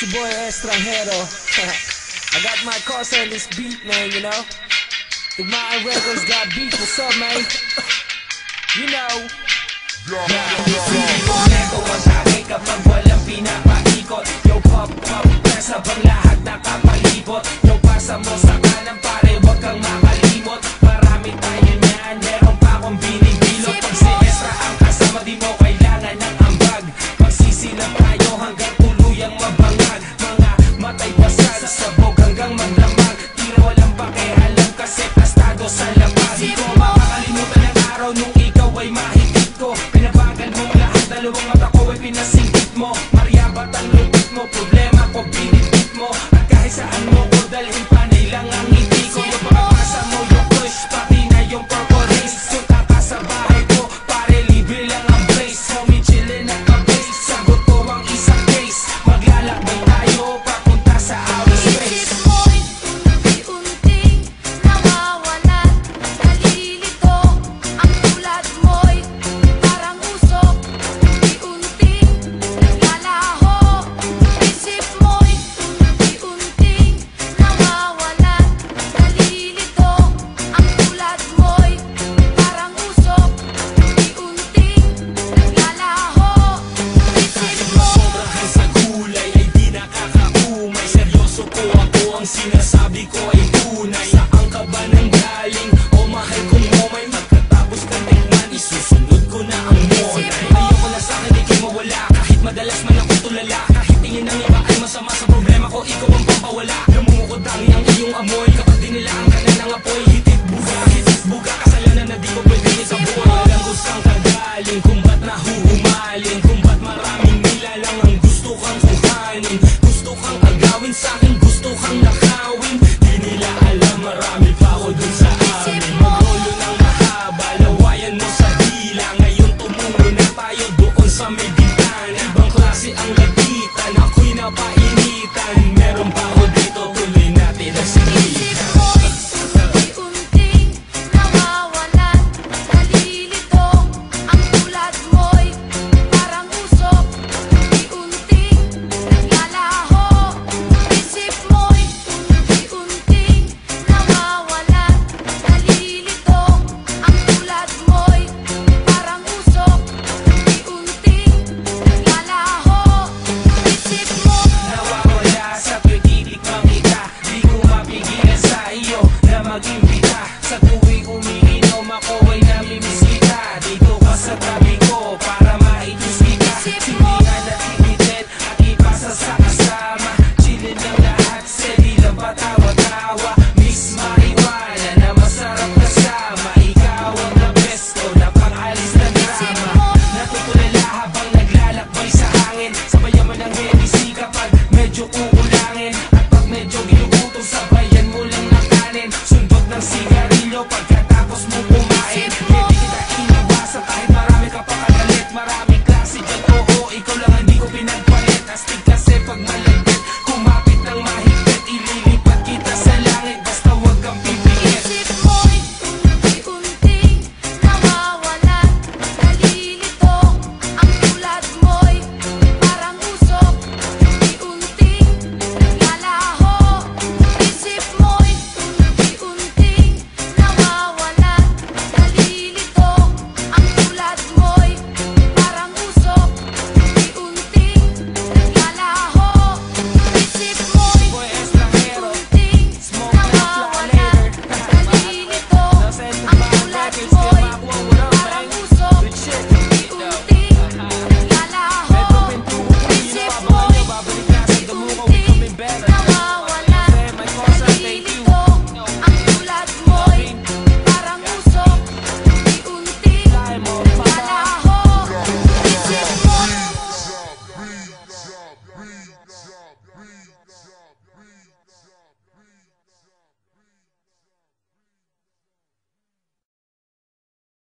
It's your boy Estranjero. I got my cosa in this beat, man, you know. If my records got beat, what's up, man? You know. Hindi ko nego ang tagay kapag walang pinapaikot. Yo, pop, pop, press habang lahat nakapalibot. Yo, pasa mo sa kanan pare, wag kang makalimot. Marami tayo niyan, meron pa akong binibilot. Pag si Estra ang kasama, di mo kailangan ng ambag. Magsisilang tayo hanggang tuluyang mabangag. Mga matay basal, sabog hanggang magdamag. Tira walang pakialam kasi tastado sa labas. Di ko makakalimutan ang araw nung ikaw ay mahigit ko. Pinabagal mong lahat, dalawang mata ko ay pinasinggit mo. Mariabat ang lupit mo, problema ko binibit mo.